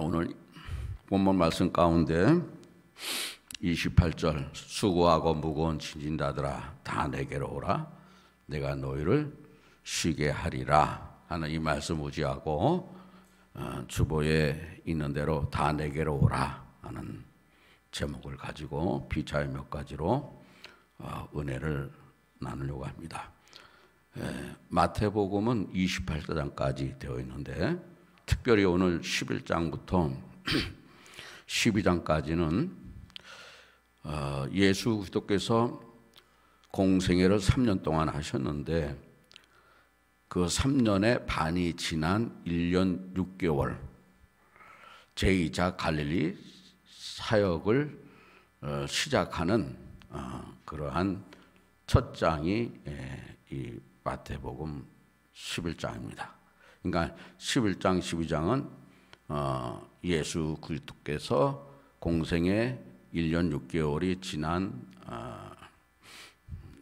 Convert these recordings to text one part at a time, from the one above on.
오늘 본문 말씀 가운데 28절 수고하고 무거운 짐진 자들아 다 내게로 오라 내가 너희를 쉬게 하리라 하는 이 말씀 의지하고 주보에 있는 대로 다 내게로 오라 하는 제목을 가지고 피차의 몇 가지로 은혜를 나누려고 합니다. 마태복음은 28장까지 되어 있는데 특별히 오늘 11장부터 12장까지는 예수 그리스도께서 공생애를 3년 동안 하셨는데 그 3년의 반이 지난 1년 6개월 제2차 갈릴리 사역을 시작하는 그러한 첫 장이 이 마태복음 11장입니다. 그러니까 11장, 12장은 예수 그리스도께서 공생애 1년 6개월이 지난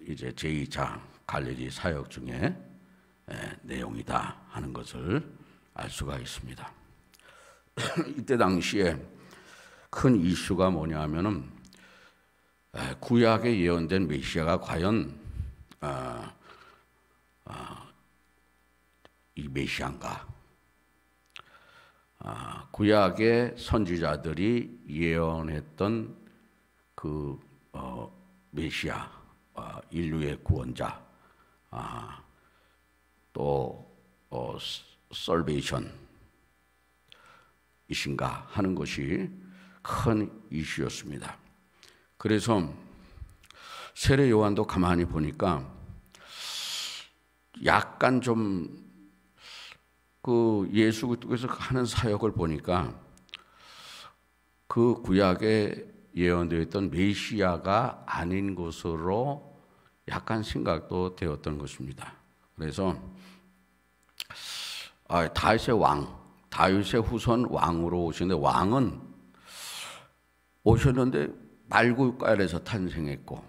이제 제2차 갈릴리 사역 중에 내용이다 하는 것을 알 수가 있습니다. 이때 당시에 큰 이슈가 뭐냐 하면은 구약에 예언된 메시아가 과연 이 메시아인가? 구약의 선지자들이 예언했던 그 메시아, 인류의 구원자, 또 설베이션 이신가 하는 것이 큰 이슈였습니다. 그래서 세례 요한도 가만히 보니까 약간 좀 그 예수 그리스도께서 하는 사역을 보니까 그 구약에 예언되어 있던 메시아가 아닌 것으로 약간 생각도 되었던 것입니다. 그래서 다윗의 왕, 다윗의 후손 왕으로 오시는데 왕은 오셨는데 말구가에서 탄생했고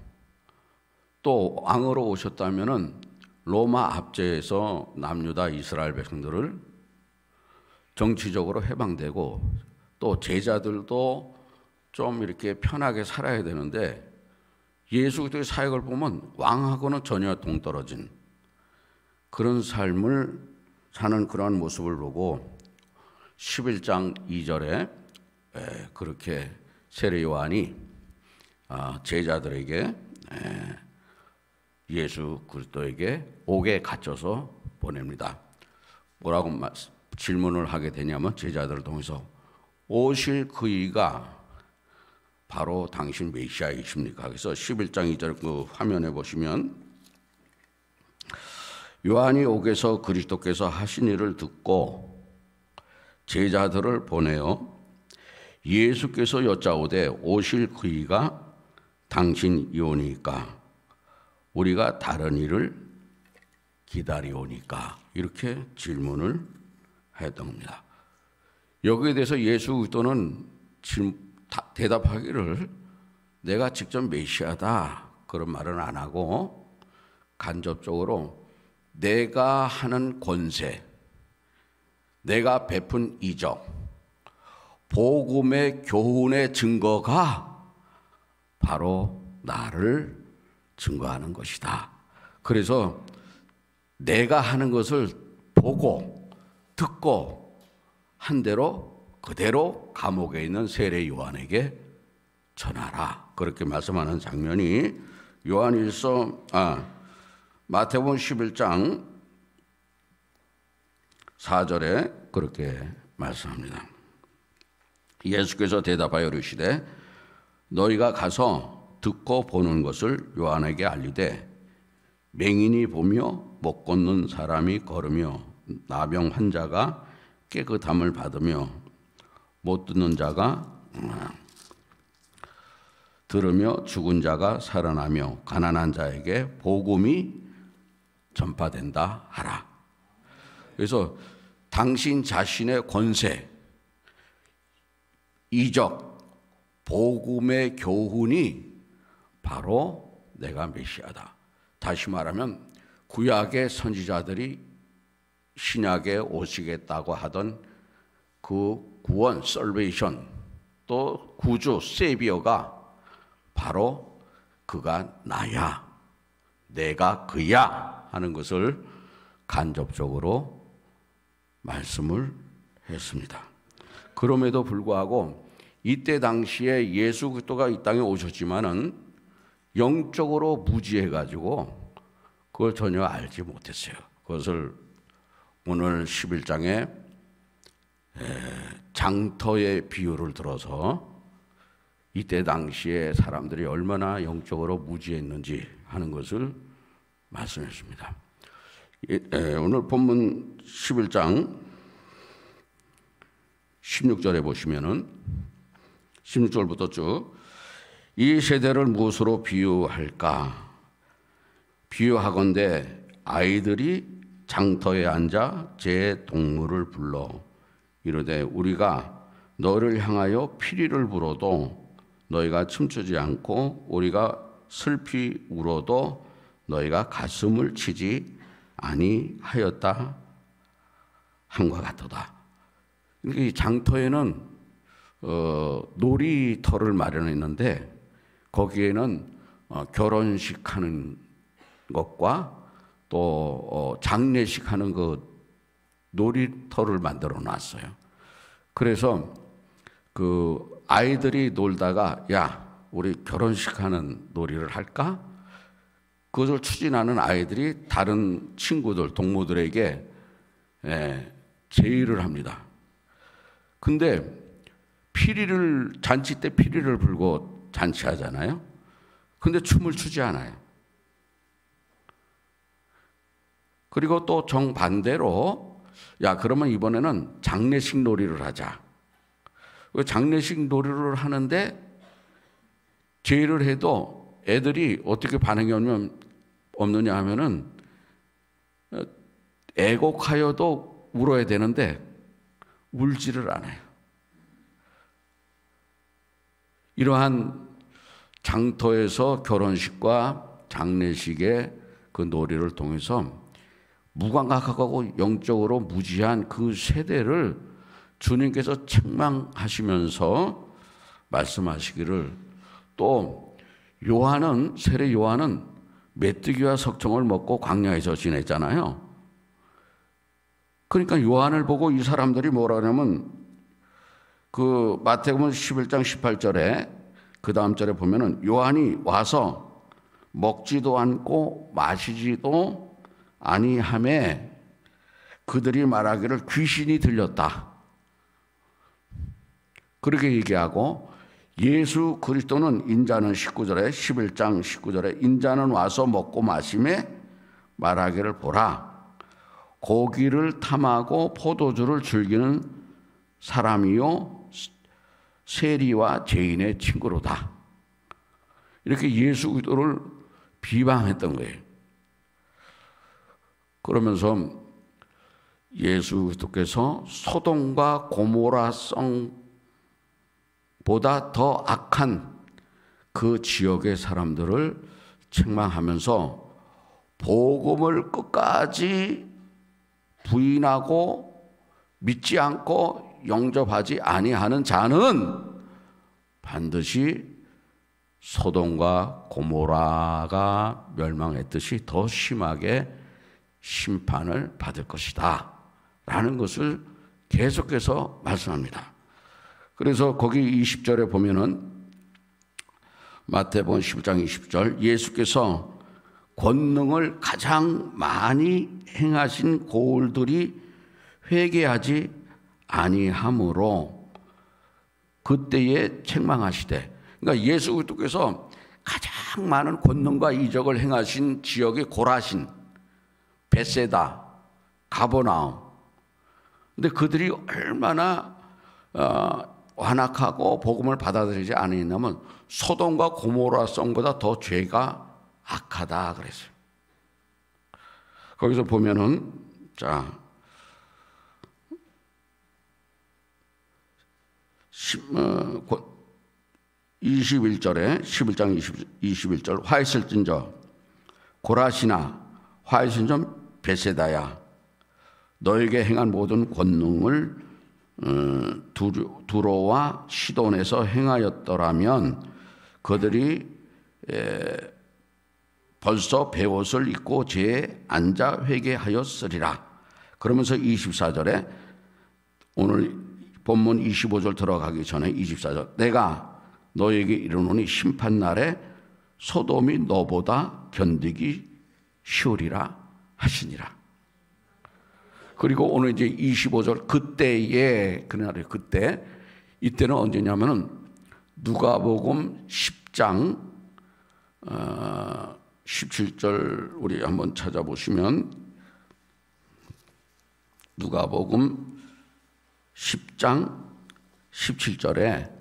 또 왕으로 오셨다면은 로마 압제에서 남유다 이스라엘 백성들을 정치적으로 해방되고 또 제자들도 좀 이렇게 편하게 살아야 되는데 예수 그리스도의 사역을 보면 왕하고는 전혀 동떨어진 그런 삶을 사는 그러한 모습을 보고 11장 2절에 그렇게 세례 요한이 제자들에게 예수 그리스도에게 옥에 갇혀서 보냅니다. 뭐라고 질문을 하게 되냐면 제자들을 통해서 오실 그이가 바로 당신 메시아이십니까? 그래서 11장 2절 그 화면에 보시면 요한이 옥에서 그리스도께서 하신 일을 듣고 제자들을 보내어 예수께서 여짜오되 오실 그이가 당신이오니까 우리가 다른 일을 기다리오니까 이렇게 질문을 했던 겁니다. 여기에 대해서 예수 그리스도는 대답하기를 내가 직접 메시아다 그런 말은 안 하고 간접적으로 내가 하는 권세, 내가 베푼 이적, 복음의 교훈의 증거가 바로 나를 증거하는 것이다. 그래서 내가 하는 것을 보고 듣고 한 대로 그대로 감옥에 있는 세례 요한에게 전하라. 그렇게 말씀하는 장면이 마태복음 11장 4절에 그렇게 말씀합니다. 예수께서 대답하여 이르시되 너희가 가서 듣고 보는 것을 요한에게 알리되 맹인이 보며 못 걷는 사람이 걸으며 나병 환자가 깨끗함을 받으며 못 듣는 자가 들으며 죽은 자가 살아나며 가난한 자에게 복음이 전파된다 하라. 그래서 당신 자신의 권세, 이적, 복음의 교훈이 바로 내가 메시아다. 다시 말하면 구약의 선지자들이 신약에 오시겠다고 하던 그 구원, salvation, 또 구주, 세비어가 바로 그가 나야, 내가 그야 하는 것을 간접적으로 말씀을 했습니다. 그럼에도 불구하고 이때 당시에 예수 그리스도가 이 땅에 오셨지만은 영적으로 무지해가지고 그걸 전혀 알지 못했어요. 그것을 오늘 11장에 장터의 비유를 들어서 이때 당시에 사람들이 얼마나 영적으로 무지했는지 하는 것을 말씀했습니다. 오늘 본문 11장 16절에 보시면은 16절부터 쭉 이 세대를 무엇으로 비유할까? 비유하건대 아이들이 장터에 앉아 제 동물을 불러 이르되 우리가 너를 향하여 피리를 불어도 너희가 춤추지 않고 우리가 슬피 울어도 너희가 가슴을 치지 아니하였다 함과 같도다. 이 장터에는 놀이터를 마련했는데 거기에는 결혼식 하는 것과 또 장례식 하는 그 놀이터를 만들어 놨어요. 그래서 그 아이들이 놀다가 야, 우리 결혼식 하는 놀이를 할까? 그것을 추진하는 아이들이 다른 친구들, 동무들에게 제의를 합니다. 근데 잔치 때 피리를 불고 잔치하잖아요. 근데 춤을 추지 않아요. 그리고 또 정반대로 야, 그러면 이번에는 장례식 놀이를 하자. 장례식 놀이를 하는데 제의를 해도 애들이 어떻게 반응이 없느냐 하면은 애곡하여도 울어야 되는데 울지를 않아요. 이러한 장터에서 결혼식과 장례식의 그 놀이를 통해서 무감각하고 영적으로 무지한 그 세대를 주님께서 책망하시면서 말씀하시기를, 또 세례 요한은 메뚜기와 석청을 먹고 광야에서 지냈잖아요. 그러니까 요한을 보고 이 사람들이 뭐라 하냐면 그 마태복음 11장 18절에 그 다음 절에 보면은 요한이 와서 먹지도 않고 마시지도 아니하매 그들이 말하기를 귀신이 들렸다. 그렇게 얘기하고, 예수 그리스도는 인자는 19절에 11장 19절에 인자는 와서 먹고 마시매 말하기를 보라. 고기를 탐하고 포도주를 즐기는 사람이요 세리와 죄인의 친구로다. 이렇게 예수 그리스도를 비방했던 거예요. 그러면서 예수 그리스도께서 소돔과 고모라 성보다 더 악한 그 지역의 사람들을 책망하면서 복음을 끝까지 부인하고 믿지 않고 영접하지 아니하는 자는 반드시 소돔과 고모라가 멸망했듯이 더 심하게 심판을 받을 것이다 라는 것을 계속해서 말씀합니다. 그래서 거기 20절에 보면은 마태복음 11장 20절, 예수께서 권능을 가장 많이 행하신 고을들이 회개하지 아니하므로 그때에 책망하시되, 그러니까 예수 그리스도께서 가장 많은 권능과 이적을 행하신 지역의 고라신, 벳세다, 가버나움. 근데 그들이 얼마나 완악하고 복음을 받아들이지 않았냐면 소돔과 고모라 성보다 더 죄가 악하다 그랬어요. 거기서 보면은 자 21절에 11장 21절 화 있을진저 고라시나 화 있을진저 벳세다야 너에게 행한 모든 권능을 두로와 시돈에서 행하였더라면 그들이 벌써 베옷을 입고 제에 앉아 회개하였으리라. 그러면서 24절에 오늘 본문 25절 들어가기 전에 24절, 내가 너에게 이르노니 심판날에 소돔이 너보다 견디기 쉬우리라 하시니라. 그리고 오늘 이제 25절, 그때에, 그날에 그때, 이때는 언제냐면은 누가복음 10장 17절 우리 한번 찾아보시면, 누가복음 10장 17절에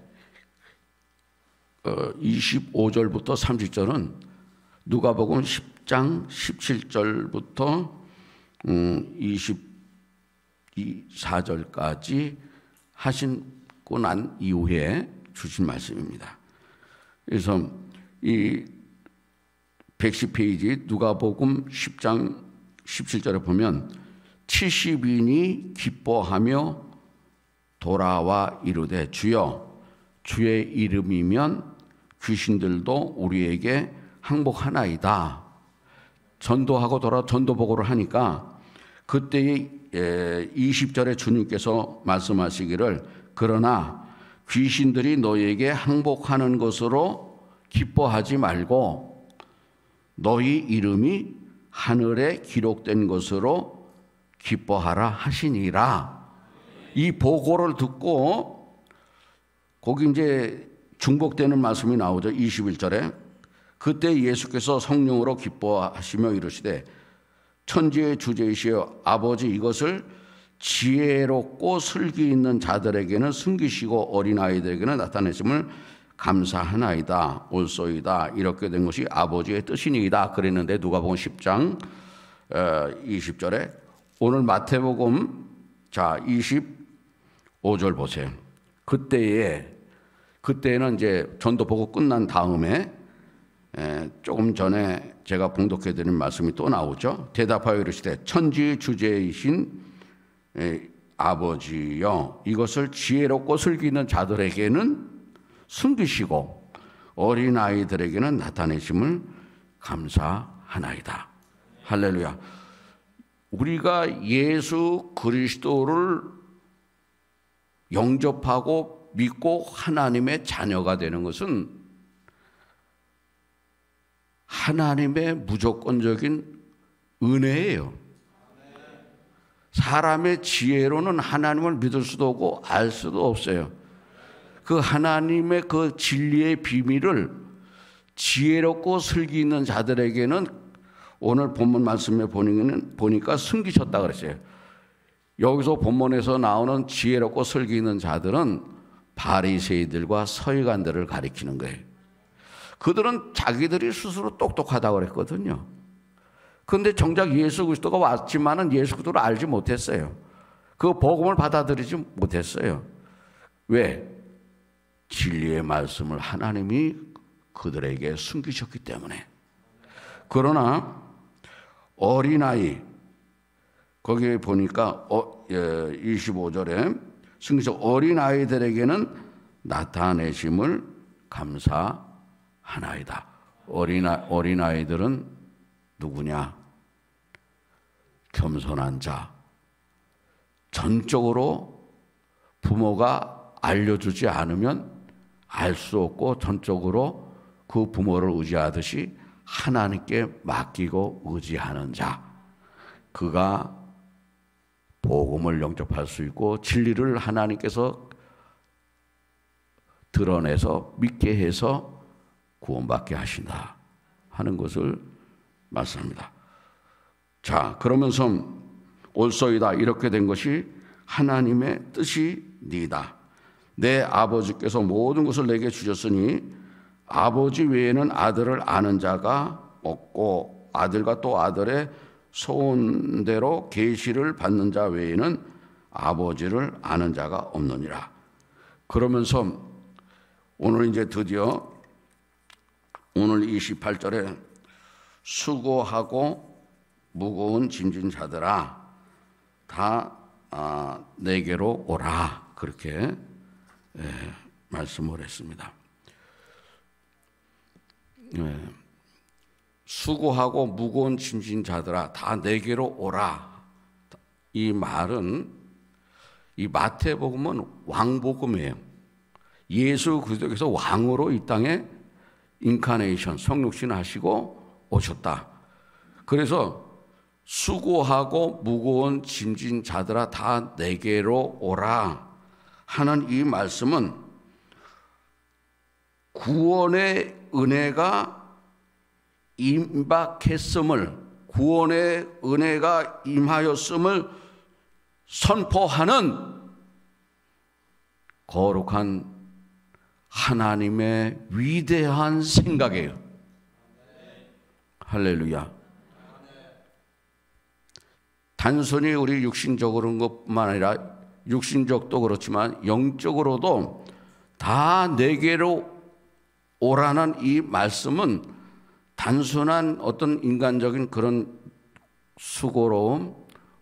25절부터 30절은 누가복음 10장 17절부터 24절까지 하시고 난 이후에 주신 말씀입니다. 그래서 이 110페이지 누가복음 10장 17절에 보면 70인이 기뻐하며 돌아와 이르되 주여 주의 이름이면 귀신들도 우리에게 항복하나이다. 전도하고 돌아 전도보고를 하니까 그때의 20절에 주님께서 말씀하시기를 그러나 귀신들이 너희에게 항복하는 것으로 기뻐하지 말고 너희 이름이 하늘에 기록된 것으로 기뻐하라 하시니라. 이 보고를 듣고 거기 이제 중복되는 말씀이 나오죠. 21절에 그때 예수께서 성령으로 기뻐하시며 이르시되 천지의 주제이시여 아버지 이것을 지혜롭고 슬기 있는 자들에게는 숨기시고 어린아이들에게는 나타내심을 감사하나이다. 올소이다. 이렇게 된 것이 아버지의 뜻이니이다. 그랬는데 누가복음 10장 20절에 오늘 마태복음 자 25절 보세요. 그때는 이제 전도 보고 끝난 다음에 조금 전에 제가 봉독해 드린 말씀이 또 나오죠. 대답하여 이르시되 천지 주제이신 아버지여 이것을 지혜롭고 슬기 있는 자들에게는 숨기시고 어린아이들에게는 나타내심을 감사하나이다. 할렐루야. 우리가 예수 그리스도를 영접하고 믿고 하나님의 자녀가 되는 것은 하나님의 무조건적인 은혜예요. 사람의 지혜로는 하나님을 믿을 수도 없고 알 수도 없어요. 그 하나님의 그 진리의 비밀을 지혜롭고 슬기 있는 자들에게는 오늘 본문 말씀에 보니까 숨기셨다 그랬어요. 여기서 본문에서 나오는 지혜롭고 슬기 있는 자들은 바리새이들과 서기관들을 가리키는 거예요. 그들은 자기들이 스스로 똑똑하다고 그랬거든요. 그런데 정작 예수 그리스도가 왔지만은 예수 그리스도를 알지 못했어요. 그 복음을 받아들이지 못했어요. 왜? 진리의 말씀을 하나님이 그들에게 숨기셨기 때문에. 그러나 어린아이 거기에 보니까 25절에 승리서 어린아이들에게는 나타내심을 감사하나이다. 어린아이들은 누구냐? 겸손한 자. 전적으로 부모가 알려주지 않으면 알 수 없고 전적으로 그 부모를 의지하듯이 하나님께 맡기고 의지하는 자. 그가 복음을 영접할 수 있고 진리를 하나님께서 드러내서 믿게 해서 구원받게 하신다 하는 것을 말씀합니다. 자, 그러면서 올소이다 이렇게 된 것이 하나님의 뜻이니이다. 내 아버지께서 모든 것을 내게 주셨으니 아버지 외에는 아들을 아는 자가 없고 아들과 또 아들의 소원대로 계시를 받는 자 외에는 아버지를 아는 자가 없느니라. 그러면서 오늘 이제 드디어 오늘 28절에 수고하고 무거운 짐진 자들아 다 내게로 오라 그렇게 말씀을 했습니다. 수고하고 무거운 짐진 자들아 다 내게로 오라. 이 말은 이 마태복음은 왕복음이에요. 예수 그리스도께서 왕으로 이 땅에 인카네이션 성육신 하시고 오셨다. 그래서 수고하고 무거운 짐진 자들아 다 내게로 오라 하는 이 말씀은 구원의 은혜가 임박했음을, 구원의 은혜가 임하였음을 선포하는 거룩한 하나님의 위대한 생각이에요. 할렐루야. 단순히 우리 육신적으로 그런 것뿐만 아니라 육신적도 그렇지만 영적으로도 다 내게로 오라는 이 말씀은 단순한 어떤 인간적인 그런 수고로움,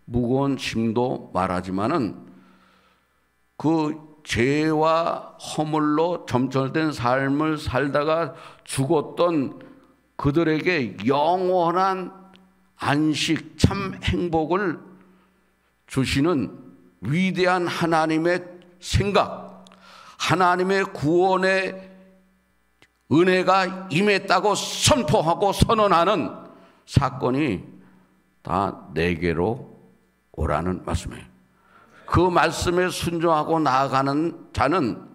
무거운 짐도 말하지만은 그 죄와 허물로 점철된 삶을 살다가 죽었던 그들에게 영원한 안식, 참 행복을 주시는 위대한 하나님의 생각, 하나님의 구원의 은혜가 임했다고 선포하고 선언하는 사건이 다 내게로 오라는 말씀이에요. 그 말씀에 순종하고 나아가는 자는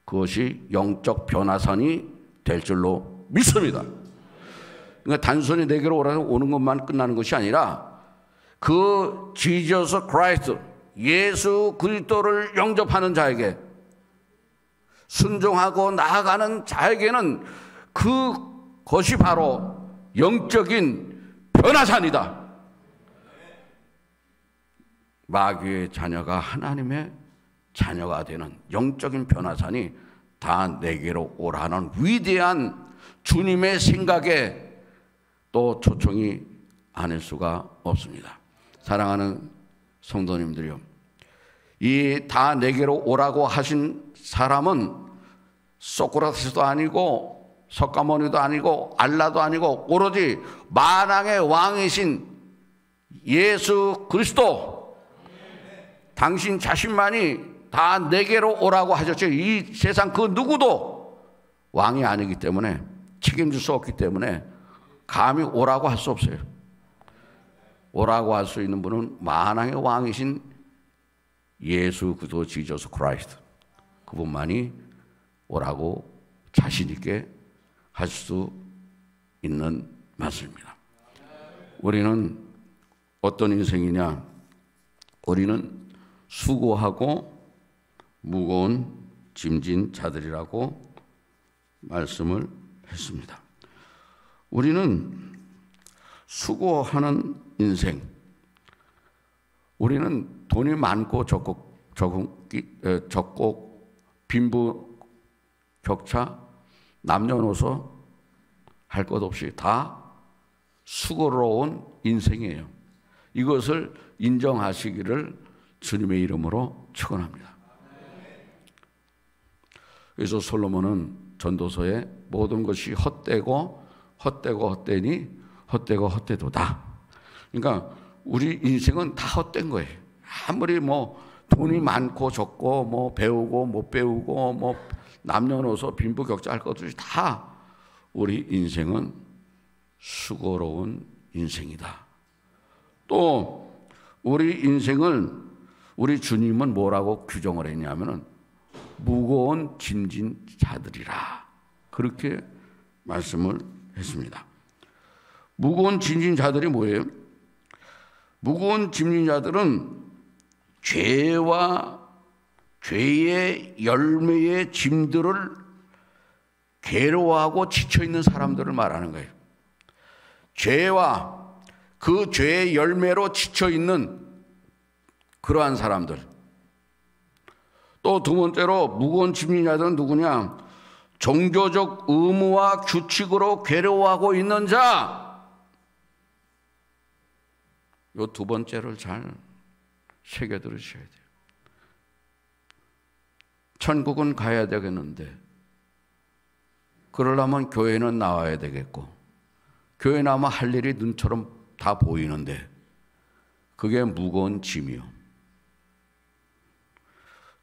그것이 영적 변화선이 될 줄로 믿습니다. 그러니까 단순히 내게로 오는 것만 끝나는 것이 아니라 그 지저스 크라이스트, 예수 그리스도를 영접하는 자에게, 순종하고 나아가는 자에게는 그것이 바로 영적인 변화산이다. 마귀의 자녀가 하나님의 자녀가 되는 영적인 변화산이 다 내게로 오라는 위대한 주님의 생각에 또 초청이 아닐 수가 없습니다. 사랑하는 성도님들이요, 이 다 내게로 오라고 하신 사람은 소크라테스도 아니고 석가모니도 아니고 알라도 아니고 오로지 만왕의 왕이신 예수 그리스도, 당신 자신만이 다 내게로 오라고 하셨죠. 이 세상 그 누구도 왕이 아니기 때문에, 책임질 수 없기 때문에 감히 오라고 할 수 없어요. 오라고 할 수 있는 분은 만왕의 왕이신 예수 그리스도 지저스 크라이스트, 그분만이 오라고 자신 있게 할 수 있는 말씀입니다. 우리는 어떤 인생이냐? 우리는 수고하고 무거운 짐진 자들이라고 말씀을 했습니다. 우리는 수고하는 인생, 우리는 돈이 많고 적고 빈부 격차, 남녀노소 할 것 없이 다 수고로운 인생이에요. 이것을 인정하시기를 주님의 이름으로 축원합니다. 그래서 솔로몬은 전도서에 모든 것이 헛되고 헛되니 헛되고 헛되도다. 그러니까 우리 인생은 다 헛된 거예요. 아무리 뭐 돈이 많고 적고 뭐 배우고 못 배우고 뭐 남녀노소 빈부격차 할 것 없이 다 우리 인생은 수고로운 인생이다. 또 우리 인생을 우리 주님은 뭐라고 규정을 했냐면은 무거운 짐진 자들이라, 그렇게 말씀을 했습니다. 무거운 짐진 자들이 뭐예요? 무거운 짐진 자들은 죄와 죄의 열매의 짐들을 괴로워하고 지쳐있는 사람들을 말하는 거예요. 죄와 그 죄의 열매로 지쳐있는 그러한 사람들. 또 두 번째로 무거운 짐진 자들은 누구냐? 종교적 의무와 규칙으로 괴로워하고 있는 자. 이 두 번째를 잘 새겨 들으셔야 돼요. 천국은 가야 되겠는데 그러려면 교회는 나와야 되겠고 교회 나오면 할 일이 눈처럼 다 보이는데 그게 무거운 짐이요.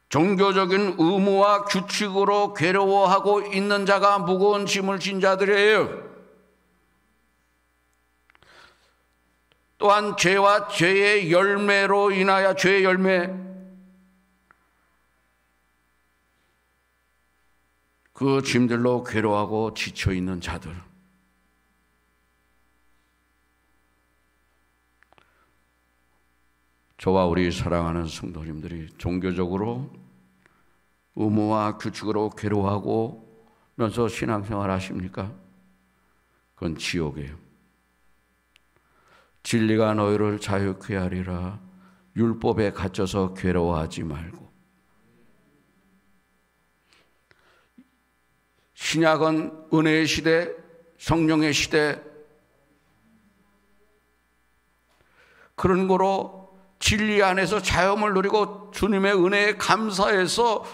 종교적인 의무와 규칙으로 괴로워하고 있는 자가 무거운 짐을 진 자들이에요. 또한 죄와 죄의 열매로 인하여 죄의 열매, 그 짐들로 괴로워하고 지쳐 있는 자들, 저와 우리 사랑하는 성도님들이 종교적으로 의무와 규칙으로 괴로워하고 면서 신앙생활 하십니까? 그건 지옥이에요. 진리가 너희를 자유케 하리라. 율법에 갇혀서 괴로워하지 말고. 신약은 은혜의 시대, 성령의 시대, 그런 거로 진리 안에서 자유함을 누리고 주님의 은혜에 감사해서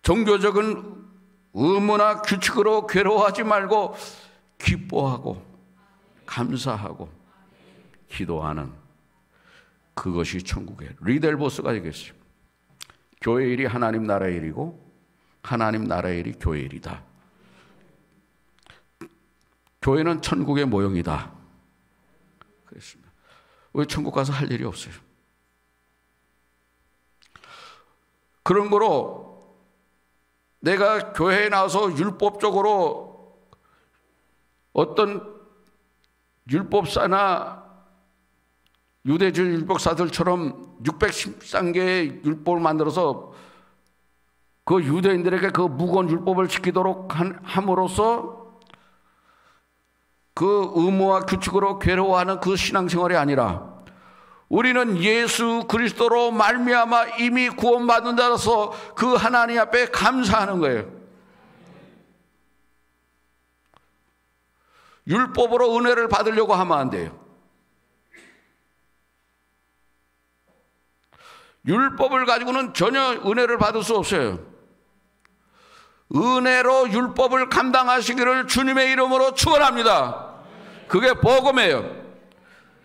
종교적인 의무나 규칙으로 괴로워하지 말고 기뻐하고 감사하고 기도하는, 그것이 천국의 리델보스가 되겠어요. 교회 일이 하나님 나라의 일이고 하나님 나라의 일이 교회 일이다. 교회는 천국의 모형이다. 그랬습니다. 왜 천국 가서 할 일이 없어요? 그런 거로 내가 교회에 나와서 율법적으로 어떤 율법사나 유대주의 율법사들처럼 613개의 율법을 만들어서 그 유대인들에게 그 무거운 율법을 지키도록 함으로써 그 의무와 규칙으로 괴로워하는 그 신앙생활이 아니라 우리는 예수 그리스도로 말미암아 이미 구원받은 자로서 그 하나님 앞에 감사하는 거예요. 율법으로 은혜를 받으려고 하면 안 돼요. 율법을 가지고는 전혀 은혜를 받을 수 없어요. 은혜로 율법을 감당하시기를 주님의 이름으로 축원합니다. 그게 복음이에요.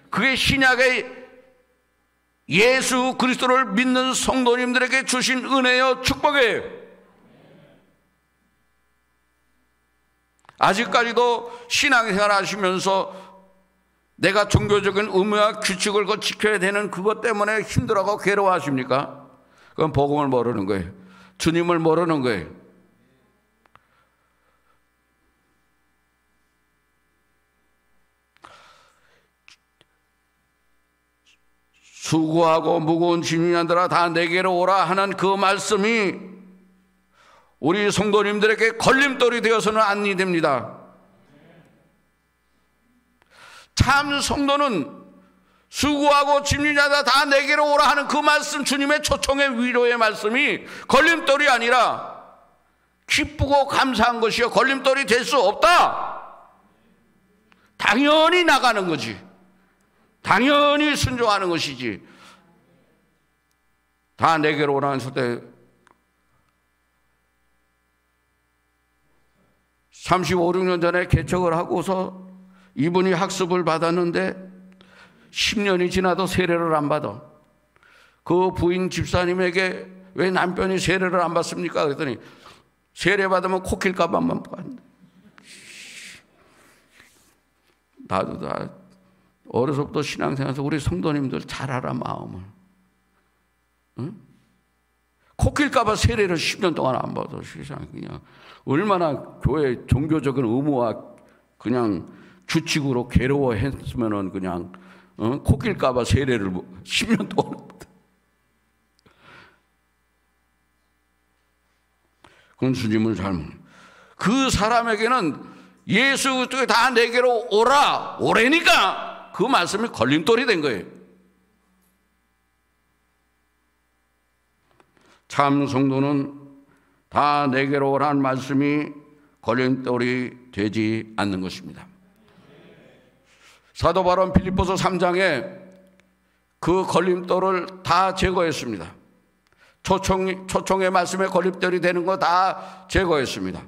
그게 신약의 예수 그리스도를 믿는 성도님들에게 주신 은혜요 축복이에요. 아직까지도 신앙생활 하시면서 내가 종교적인 의무와 규칙을 지켜야 되는 그것 때문에 힘들어하고 괴로워하십니까? 그건 복음을 모르는 거예요. 주님을 모르는 거예요. 수고하고 무거운 짐이냐들아 다 내게로 오라 하는 그 말씀이 우리 성도님들에게 걸림돌이 되어서는 안 됩니다. 참 성도는 수고하고 짐지냐다 다 내게로 오라 하는 그 말씀, 주님의 초청의 위로의 말씀이 걸림돌이 아니라 기쁘고 감사한 것이요 걸림돌이 될 수 없다. 당연히 나가는 거지. 당연히 순종하는 것이지. 다 내게로 오라는 소대 35, 6년 전에 개척을 하고서 이분이 학습을 받았는데 10년이 지나도 세례를 안 받아. 그 부인 집사님에게 왜 남편이 세례를 안 받습니까? 그랬더니 세례 받으면 코낄까 봐만 받는다. 나도 다 어려서부터 신앙생활에서 우리 성도님들 잘 알아 마음을. 응? 코낄까 봐 세례를 10년 동안 안 받아. 세상에 그냥 얼마나 교회 종교적인 의무와 그냥 규칙으로 괴로워했으면은 그냥 코낄까 봐 세례를 10년 동안. 그건 주님을 잘. 그 사람에게는 예수 다 내게로 오라, 오래니까 그 말씀이 걸림돌이 된 거예요. 참 성도는 다 내게로 오라는 말씀이 걸림돌이 되지 않는 것입니다. 사도 바울은 필립보서 3장에 그 걸림돌을 다 제거했습니다. 초청의 말씀에 걸림돌이 되는 거 다 제거했습니다.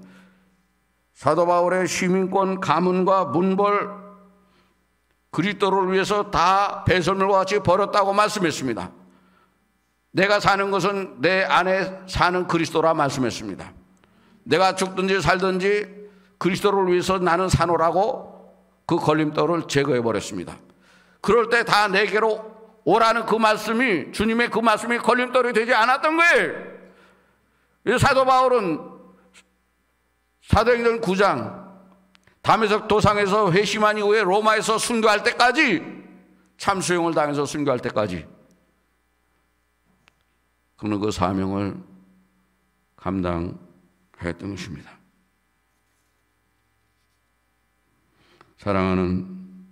사도 바울의 시민권 가문과 문벌 그리스도를 위해서 다 배설물과 같이 버렸다고 말씀했습니다. 내가 사는 것은 내 안에 사는 그리스도라 말씀했습니다. 내가 죽든지 살든지 그리스도를 위해서 나는 사노라고 그 걸림돌을 제거해 버렸습니다. 그럴 때 다 내게로 오라는 그 말씀이, 주님의 그 말씀이 걸림돌이 되지 않았던 거예요. 사도 바울은 사도행전 9장 다메섹 도상에서 회심한 이후에 로마에서 순교할 때까지, 참수형을 당해서 순교할 때까지 그는 그 사명을 감당했던 것입니다. 사랑하는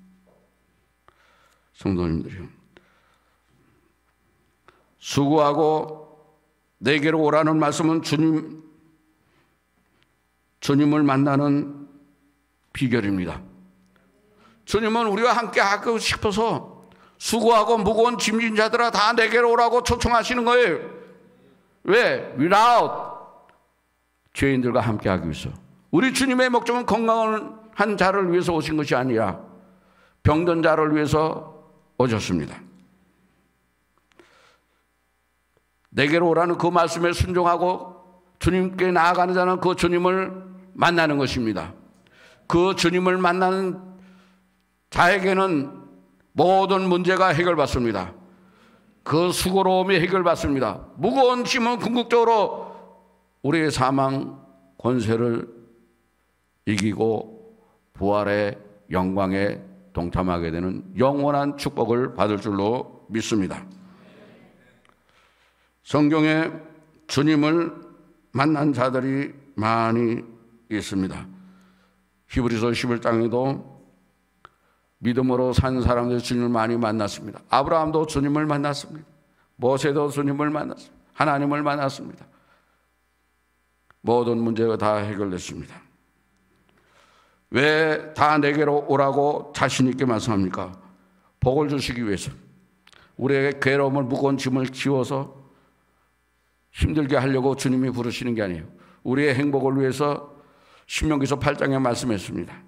성도님들이요, 수고하고 내게로 오라는 말씀은 주님을 만나는 비결입니다. 주님은 우리와 함께 하고 싶어서 수고하고 무거운 짐진 자들아 다 내게로 오라고 초청하시는 거예요. 왜? without 죄인들과 함께 하기 위해서. 우리 주님의 목적은 건강한 자를 위해서 오신 것이 아니라 병든 자를 위해서 오셨습니다. 내게로 오라는 그 말씀에 순종하고 주님께 나아가는 자는 그 주님을 만나는 것입니다. 그 주님을 만나는 자에게는 모든 문제가 해결받습니다. 그 수고로움이 해결받습니다. 무거운 짐은 궁극적으로 우리의 사망 권세를 이기고 부활의 영광에 동참하게 되는 영원한 축복을 받을 줄로 믿습니다. 성경에 주님을 만난 자들이 많이 있습니다. 히브리서 11장에도 믿음으로 산 사람들이 주님을 많이 만났습니다. 아브라함도 주님을 만났습니다. 모세도 주님을 만났습니다. 하나님을 만났습니다. 모든 문제가 다 해결됐습니다. 왜 다 내게로 오라고 자신 있게 말씀합니까? 복을 주시기 위해서. 우리에게 괴로움을, 무거운 짐을 지워서 힘들게 하려고 주님이 부르시는 게 아니에요. 우리의 행복을 위해서 신명기서 8장에 말씀했습니다.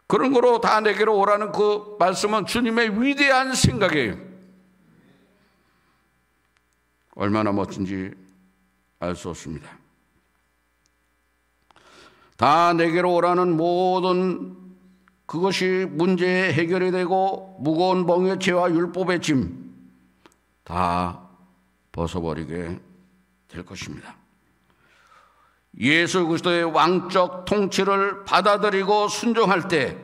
그런 거로 다 내게로 오라는 그 말씀은 주님의 위대한 생각이에요. 얼마나 멋진지 알 수 없습니다. 다 내게로 오라는 모든 그것이 문제의 해결이 되고 무거운 멍의 죄와 율법의 짐 다 벗어버리게 될 것입니다. 예수 그리스도의 왕적 통치를 받아들이고 순종할 때,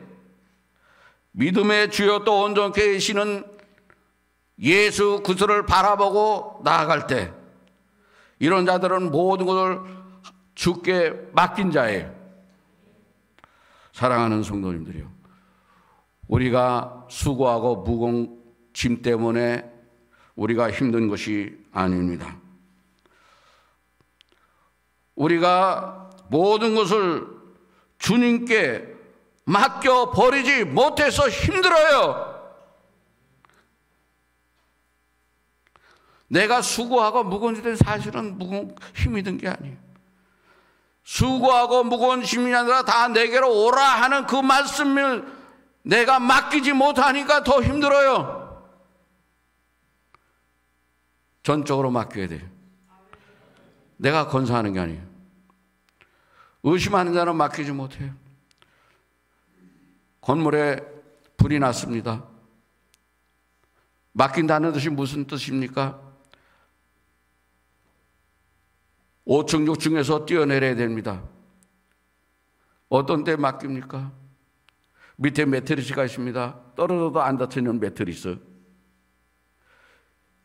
믿음의 주여 또 온전케 계시는 예수 그리스도를 바라보고 나아갈 때, 이런 자들은 모든 것을 주께 맡긴 자예요. 사랑하는 성도님들이요, 우리가 수고하고 무거운 짐 때문에 우리가 힘든 것이 아닙니다. 우리가 모든 것을 주님께 맡겨버리지 못해서 힘들어요. 내가 수고하고 무거운 일은 사실은 힘이 든 게 아니에요. 수고하고 무거운 짐이 아니라 다 내게로 오라 하는 그 말씀을 내가 맡기지 못하니까 더 힘들어요. 전적으로 맡겨야 돼요. 내가 건사하는 게 아니에요. 의심하는 자는 맡기지 못해요. 건물에 불이 났습니다. 맡긴다는 뜻이 무슨 뜻입니까? 5층, 6층에서 뛰어내려야 됩니다. 어떤 때 맡깁니까? 밑에 매트리스가 있습니다. 떨어져도 안 다치는 매트리스.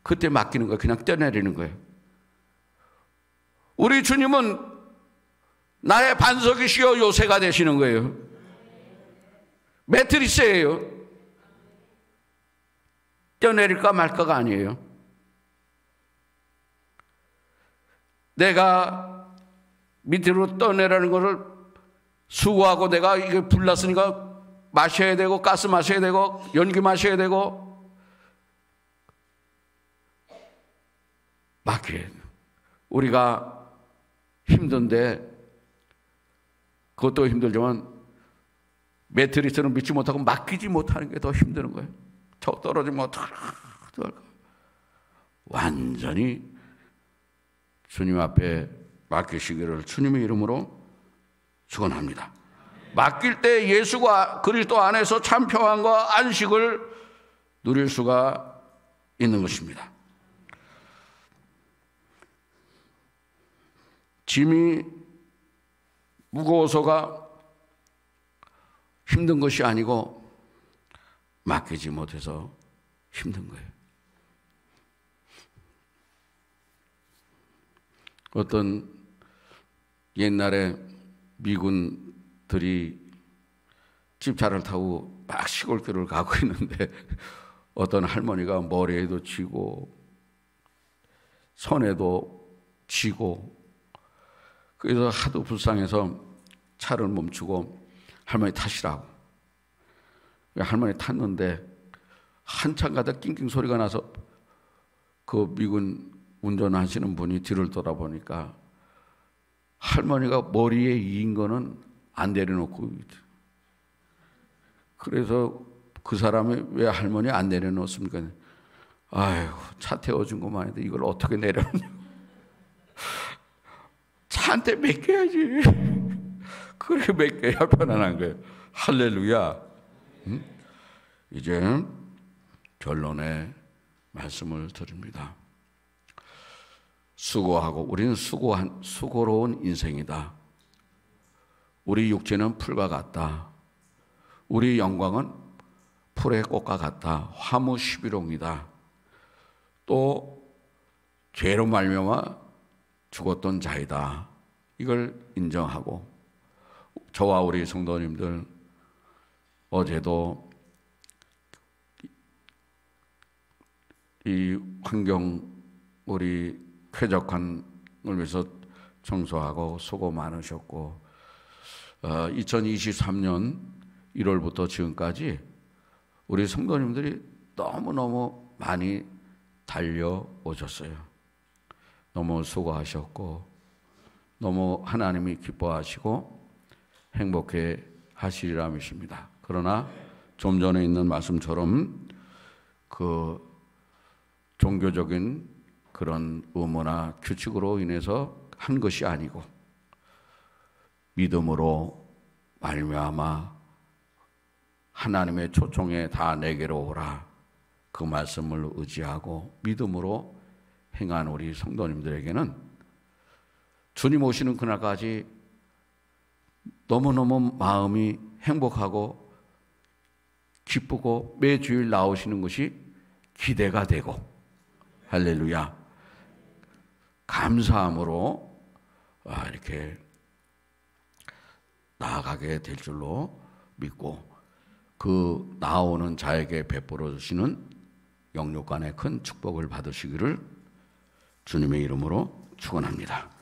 그때 맡기는 거예요. 그냥 뛰어내리는 거예요. 우리 주님은 나의 반석이시여 요새가 되시는 거예요. 매트리스예요. 뛰어내릴까 말까가 아니에요. 내가 밑으로 떠내라는 것을 수고하고 내가 이게 불났으니까 마셔야 되고 가스 마셔야 되고 연기 마셔야 되고 맡게. 우리가 힘든데, 그것도 힘들지만 매트리스는 믿지 못하고 맡기지 못하는 게 더 힘드는 거예요. 저 떨어지면 어떡할까. 완전히 주님 앞에 맡기시기를 주님의 이름으로 축원합니다. 맡길 때 예수가 그리스도 안에서 참 평안과 안식을 누릴 수가 있는 것입니다. 짐이 무거워서가 힘든 것이 아니고 맡기지 못해서 힘든 거예요. 어떤 옛날에 미군들이 집차를 타고 막 시골길을 가고 있는데 어떤 할머니가 머리에도 쥐고 손에도 쥐고, 그래서 하도 불쌍해서 차를 멈추고 할머니 타시라고. 할머니 탔는데 한참 가다 낑낑 소리가 나서 그 미군 운전하시는 분이 뒤를 돌아보니까 할머니가 머리에 이인 거는 안 내려놓고, 그래서 그 사람이 왜 할머니 안 내려놓습니까? 아이고, 차 태워준 것만 해도 이걸 어떻게 내려놓냐. 차한테 맡겨야지. 그렇게 맡겨야 편안한 거예요. 할렐루야. 이제 결론의 말씀을 드립니다. 수고하고, 우리는 수고로운 인생이다. 우리 육체는 풀과 같다. 우리 영광은 풀의 꽃과 같다. 화무 시비롱이다. 또 죄로 말미암아 죽었던 자이다. 이걸 인정하고, 저와 우리 성도님들 어제도 이 환경, 우리 쾌적한을 위해서 청소하고 수고 많으셨고, 2023년 1월부터 지금까지 우리 성도님들이 너무너무 많이 달려오셨어요. 너무 수고하셨고, 너무 하나님이 기뻐하시고 행복해 하시리라 믿습니다. 그러나 좀 전에 있는 말씀처럼 그 종교적인 그런 의무나 규칙으로 인해서 한 것이 아니고 믿음으로 말미암아 하나님의 초청에 다 내게로 오라, 그 말씀을 의지하고 믿음으로 행한 우리 성도님들에게는 주님 오시는 그날까지 너무너무 마음이 행복하고 기쁘고 매주일 나오시는 것이 기대가 되고, 할렐루야, 감사함으로 이렇게 나아가게 될 줄로 믿고, 그 나오는 자에게 베풀어 주시는 영육간의 큰 축복을 받으시기를 주님의 이름으로 축원합니다.